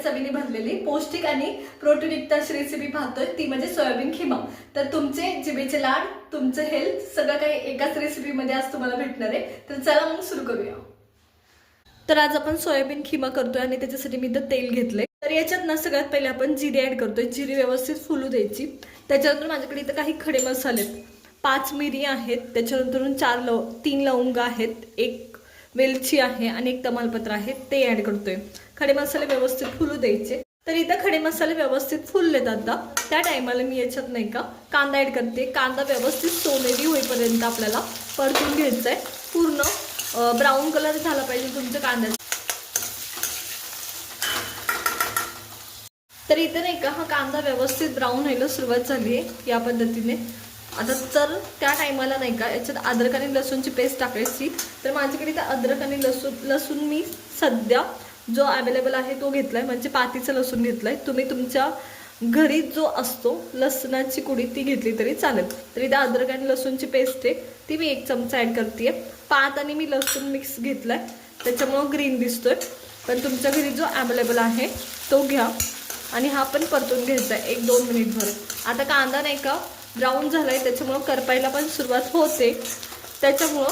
चवीने भरलेली पौष्टिक आणि प्रोटीनयुक्त अशी रेसिपी पाहतोय, ती म्हणजे सोयाबीन खिमा। तर तुमचे जिभेचे लाड, तुमचं हेल्थ सगळं काही एकाच रेसिपीमध्ये आज तुम्हाला भेटणार आहे। तर चला मग सुरू करूया। तर आज आपण सोयाबीन खिमा करतोय आणि त्याच्यासाठी मी इथं तेल घेतलंय। तर याच्यात ना सगळ्यात पहिले आपण जिरे ऍड करतोय। जिरे व्यवस्थित फुलू द्यायची। त्याच्यानंतर माझ्याकडे इथं काही खडे मसाले आहेत, 5 मिरी आहेत, त्याच्यानंतर 3 लवंग आहेत, 1 वेलची आहे आणि 1 तमालपत्र आहे, ते ऍड करतोय। खडे मसाले व्यवस्थित फुलू द्यायचे। तर इथं खडे मसाले व्यवस्थित फुललेत आता, त्या टायमाला मी याच्यात नाही का कांदा ऍड करते। कांदा व्यवस्थित सोनेरी होईपर्यंत आपल्याला परतून घ्यायचा आहे। पूर्ण ब्राऊन कलर झाला पाहिजे तुमच्या कांद्याचा। तर इथे नाही का हा कांदा व्यवस्थित ब्राऊन व्हायला सुरुवात झाली आहे या पद्धतीने। आता तर त्या टायमाला नाही का याच्यात अद्रक आणि लसूणची पेस्ट टाकायची। तर माझ्याकडे इथे अद्रक आणि लसूण मी सध्या जो अवेलेबल आहे तो घेतलाय, म्हणजे पातीचं लसूण घेतलाय। तुम्ही तुमच्या घरी जो असतो लसणाची कुडी ती घेतली तरी चालेल। तर इथे अद्रक आणि लसूणची पेस्ट आहे, ती मी 1 चमचा ऍड करते। पात आणि मी लसूण मिक्स घेतलाय, त्याच्यामुळे ग्रीन दिसतोय, पण तुमच्या घरी जो अवेलेबल आहे तो घ्या। आणि हा पण परतून घ्यायचा 1-2 मिनिटभर। आता कांदा नाही का ब्राऊन झालाय, त्याच्यामुळे करपायला पण सुरुवात होते, त्याच्यामुळं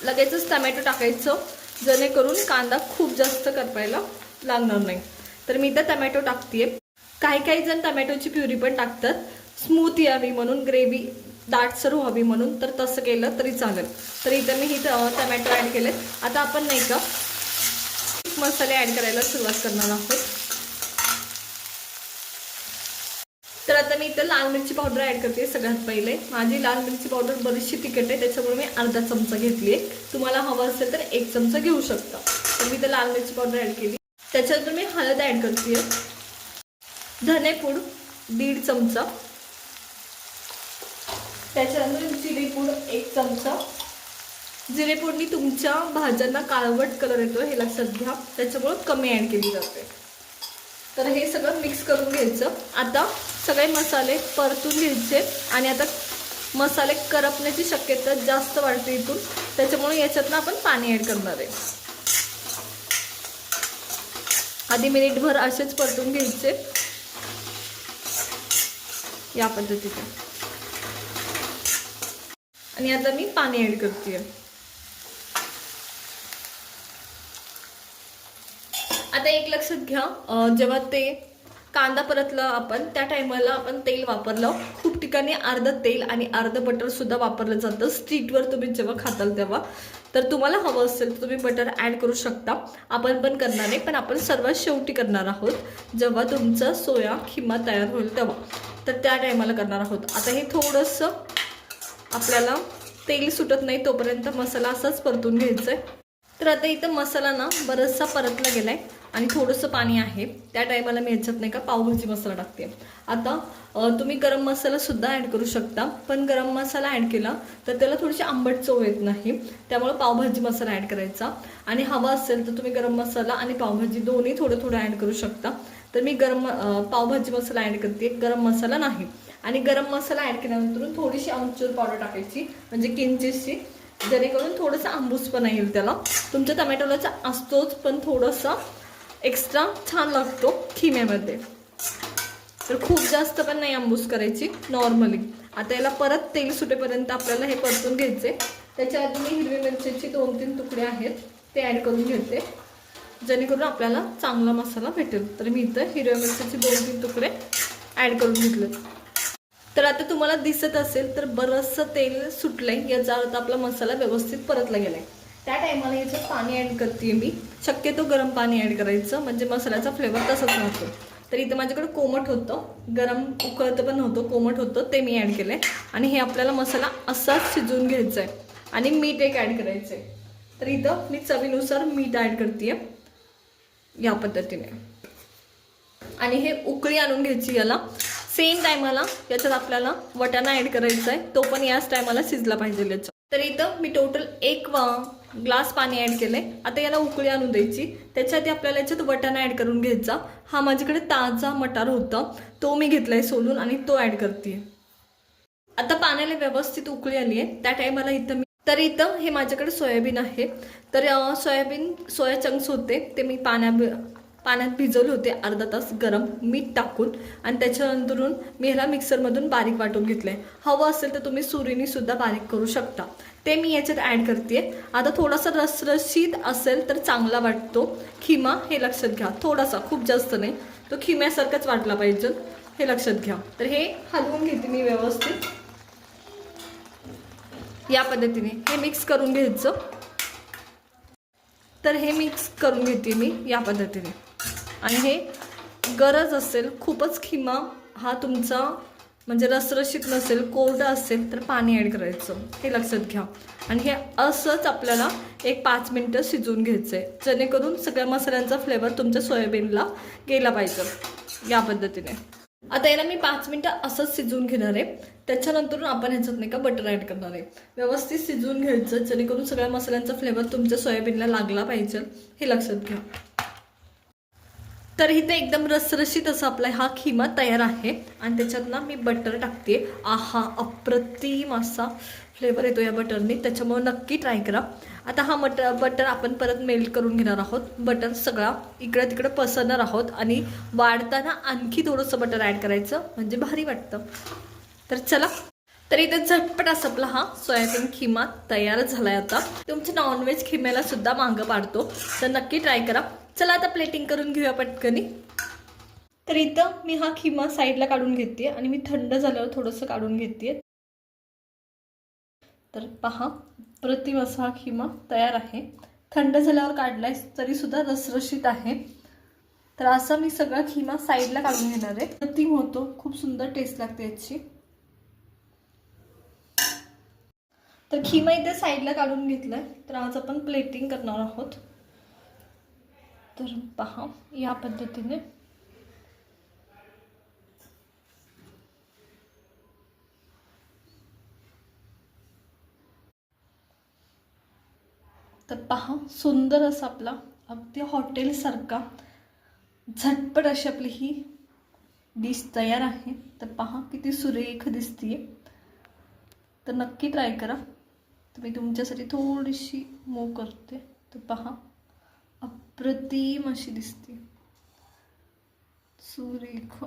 लगेचच टोमॅटो टाकायचं, जेणेकरून कांदा खूप जास्त करपायला लागणार नाही। तर मी इथं टोमॅटो टाकतेय। काही जण टोमॅटोची प्युरी पण टाकतात, स्मूथ यावी म्हणून, ग्रेव्ही दाटसर व्हावी म्हणून, तर तसं केलं तरी चालेल। तर इथं मी टोमॅटो ऍड केले। आता आपण नाही का मसाले ऍड करायला सुरुवात करणार आहोत। तर आता मी इथं लाल मिरची पावडर ऍड करते। सगळ्यात पहिले माझी लाल मिरची पावडर बरीचशी तिखट आहे, त्याच्यामुळे मी अर्धा चमचा घेतली आहे। तुम्हाला हवं असेल तर 1 चमचा घेऊ शकता। तर मी इथं लाल मिरची पावडर ऍड केली। त्याच्यानंतर मी हळद ऍड करते, धनेपूड 1.5 चमचा, त्याच्यानंतर जिरेपूड 1 चमचा। जिरेपूडनी तुमच्या भाज्यांना काळवट कलर येतो हे लक्षात घ्या, त्याच्यामुळे कमी ऍड केली जाते। तर हे सगळं मिक्स करून घ्यायचं। आता सगळे मसाले परतून घ्यायचे आणि आता मसाले करपण्याची शक्यता जास्त वाढते इथून, त्याच्यामुळे याच्यातनं आपण पाणी ऍड करणार आहे। आधी मिनिटभर असेच परतून घ्यायचे या पद्धतीने। आणि आता मी पाणी ऍड करते। आता एक लक्षात घ्या, जेव्हा ते कांदा परतला आपण त्या टायमाला आपण तेल वापरलं। खूप ठिकाणी अर्ध तेल आणि अर्ध बटर सुद्धा वापरलं जातं स्ट्रीटवर तुम्ही जेव्हा खाताल तेव्हा। तर तुम्हाला हवं असेल तर तुम्ही बटर ऍड करू शकता, आपण पण करणार नाही, पण आपण सर्वात शेवटी करणार आहोत जेव्हा तुमचा सोया खिमा तयार होईल तेव्हा, तर त्या टायमाला करणार आहोत। आता हे थोडंसं आपल्याला तेल सुटत नाही तोपर्यंत मसाला असाच परतून घ्यायचा आहे। तर आता इथं मसाला ना बराचसा परतला गेलाय आणि थोडंसं पाणी आहे, त्या टायमाला मी याच्यात नाही का पावभाजी मसाला टाकते। आता तुम्ही गरम मसाला सुद्धा ऍड करू शकता, पण गरम मसाला ऍड केला तर त्याला थोडीशी आंबट चव येत नाही, त्यामुळे पावभाजी मसाला ऍड करायचा। आणि हवा असेल तर तुम्ही गरम मसाला आणि पावभाजी दोन्ही थोडं ऍड करू शकता। तर मी पावभाजी मसाला ऍड करते, गरम मसाला नाही। आणि गरम मसाला ऍड केल्यानंतर थोडीशी आमचूर पावडर टाकायची, म्हणजे किंचितशी, जेणेकरून थोडंसं आंबूसपणा येईल त्याला। तुमच्या टोमॅटोला असतोच, पण थोडंसं एक्स्ट्रा छान लागतो खिम्यामध्ये। तर खूप जास्त पण नाही आंबूस करायची, नॉर्मली। आता याला परत तेल सुटेपर्यंत आपल्याला हे परतून घ्यायचे। त्याच्या आधी मी हिरवी मिरचीचे 2-3 तुकडे आहेत ते ऍड करून घेते, जेणेकरून आपल्याला चांगला मसाला भेटेल। तर मी इथं हिरव्या मिरचीचे 2-3 तुकडे ऍड करून घेतले। तर आता तुम्हाला दिसत असेल तर बरंचसं तेल सुटलंय, याचा अर्थ आपला मसाला व्यवस्थित परतला गेलाय। त्या टायमाला याच्यात पाणी ऍड करते मी, शक्यतो गरम पाणी ऍड करायचं, म्हणजे मसाल्याचा फ्लेवर तसाच राहतो। तर इथं माझ्याकडे कोमट होतं, गरम उकळतं पण होतं, कोमट होतं, ते मी ऍड केलंय। आणि हे आपल्याला मसाला असाच शिजवून घ्यायचा आहे। आणि मीठ एक ऍड करायचं आहे, तर इथं मी चवीनुसार मीठ ऍड करते या पद्धतीने। आणि हे उकळी आणून घ्यायची याला। सेम टायमाला याच्यात आपल्याला वटाणा ऍड करायचा आहे, तो पण याच टायमाला शिजला पाहिजे याच्यात। तर इथं मी टोटल 1 ग्लास पाणी ऍड केलंय। आता याला उकळी आणून द्यायची, त्याच्या आधी आपल्याला याच्यात वटाणा ऍड करून घ्यायचा। हा माझ्याकडे ताजा मटार होता, तो मी घेतलाय सोलून आणि तो ऍड करते। आता पाण्याला व्यवस्थित उकळी आली आहे, त्या टायमाला इथं हे माझ्याकडे सोयाबीन आहे। तर सोया चंक्स होते ते मी पाण्यात भिजवले होते अर्धा तास गरम मीठ टाकून, आणि त्याच्यानंतरून मी ह्याला मिक्सरमधून बारीक वाटून घेतलं आहे. हवं असेल तर तुम्ही सुरीने सुद्धा बारीक करू शकता. ते मी याच्यात ॲड करते. आता थोडासा रसरशीत असेल तर चांगला वाटतो खिमा, हे लक्षात घ्या. थोडासा, खूप जास्त नाही, तो खिम्यासारखाच वाटला पाहिजे, हे लक्षात घ्या. तर हे हलवून घेते मी व्यवस्थित. या पद्धतीने हे मिक्स करून घ्यायचं. तर हे मिक्स करून घेते मी या पद्धतीने. आणि हे गरज असेल खूपच खिमा हा तुमचा म्हणजे रसरशीत नसेल, कोरडा असेल तर पाणी ॲड करायचं, हे लक्षात घ्या. आणि हे असंच आपल्याला एक 5 मिनटं शिजवून घ्यायचं आहे, जेणेकरून सगळ्या मसाल्यांचा फ्लेवर तुमच्या सोयाबीनला गेला पाहिजे, या पद्धतीने. आता याला मी 5 मिनटं असंच शिजवून घेणार आहे. त्याच्यानंतर आपण ह्याच्यात नाही का बटर ॲड करणार आहे. व्यवस्थित शिजवून घ्यायचं, जेणेकरून सगळ्या मसाल्यांचा फ्लेवर तुमच्या सोयाबीनला लागला पाहिजे, हे लक्षात घ्या. तर इथे एकदम रसरशीत असा आपला हा खिमा तयार आहे. आणि त्याच्यात ना मी बटर टाकते. आहा, अप्रतिम असा फ्लेवर येतो या बटरने, त्याच्यामुळे नक्की ट्राय करा. आता हा बटर आपण परत मेल्ट करून घेणार आहोत. बटर सगळा इकडं तिकडं पसरणार आहोत, आणि वाढताना आणखी थोडंसं बटर ॲड करायचं, म्हणजे भारी वाटतं. तर चला, तर इथे झटपट असा आपला हा सोयाबीन खिमा तयार झालाय. आता तुमच्या नॉनव्हेज खिम्याला सुद्धा मागं पाडतो, तर नक्की ट्राय करा. चला आता प्लेटिंग करून घेऊया पटकनी. तर इथं मी हा खिमा साईडला काढून घेते, आणि मी थंड झाल्यावर थोडंसं काढून घेते. तर पहा, प्रतिम असा हा खिमा तयार आहे. थंड झाल्यावर काढलाय तरी सुद्धा रसरशीत आहे. तर असा मी सगळा खिमा साईडला काढून घेणार आहे. प्रतिम होतो, खूप सुंदर टेस्ट लागते याची. तर खिमा इथे साईडला काढून घेतलाय. तर आज आपण प्लेटिंग करणार आहोत. तर पहा, या पद्धतीने तर पहा, सुंदर असा आपला अगदी हॉटेलसारखा झटपट अशी आपली ही डिश तयार आहे. तर पहा किती सुरेख दिसतीये. तर नक्की ट्राय करा. तर मी तुमच्यासाठी थोडीशी मूव करते. तर पहा, अप्रतिम अशी दिसते, सुरेख.